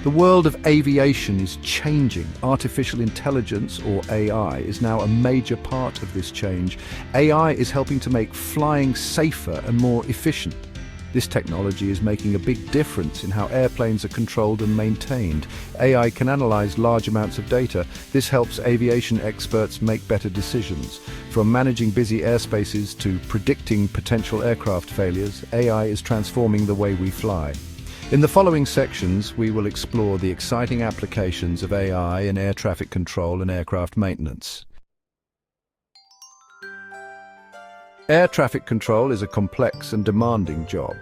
The world of aviation is changing. Artificial intelligence, or AI, is now a major part of this change. AI is helping to make flying safer and more efficient. This technology is making a big difference in how airplanes are controlled and maintained. AI can analyze large amounts of data. This helps aviation experts make better decisions. From managing busy airspaces to predicting potential aircraft failures, AI is transforming the way we fly. In the following sections, we will explore the exciting applications of AI in air traffic control and aircraft maintenance. Air traffic control is a complex and demanding job.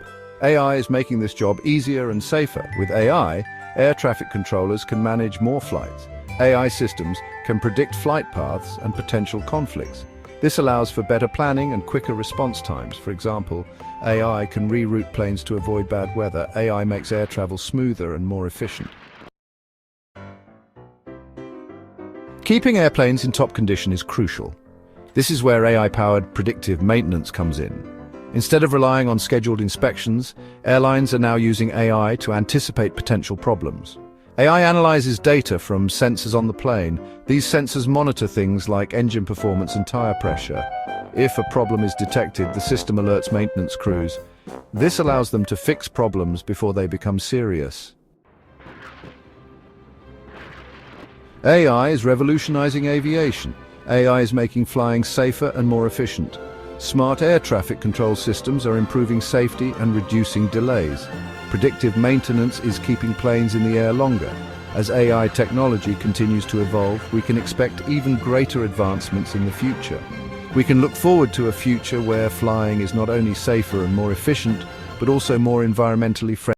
AI is making this job easier and safer. With AI, air traffic controllers can manage more flights. AI systems can predict flight paths and potential conflicts. This allows for better planning and quicker response times. For example, AI can reroute planes to avoid bad weather. AI makes air travel smoother and more efficient. Keeping airplanes in top condition is crucial. This is where AI-powered predictive maintenance comes in. Instead of relying on scheduled inspections, airlines are now using AI to anticipate potential problems. AI analyzes data from sensors on the plane. These sensors monitor things like engine performance and tire pressure. If a problem is detected, the system alerts maintenance crews. This allows them to fix problems before they become serious. AI is revolutionizing aviation. AI is making flying safer and more efficient. Smart air traffic control systems are improving safety and reducing delays. Predictive maintenance is keeping planes in the air longer. As AI technology continues to evolve, we can expect even greater advancements in the future. We can look forward to a future where flying is not only safer and more efficient, but also more environmentally friendly.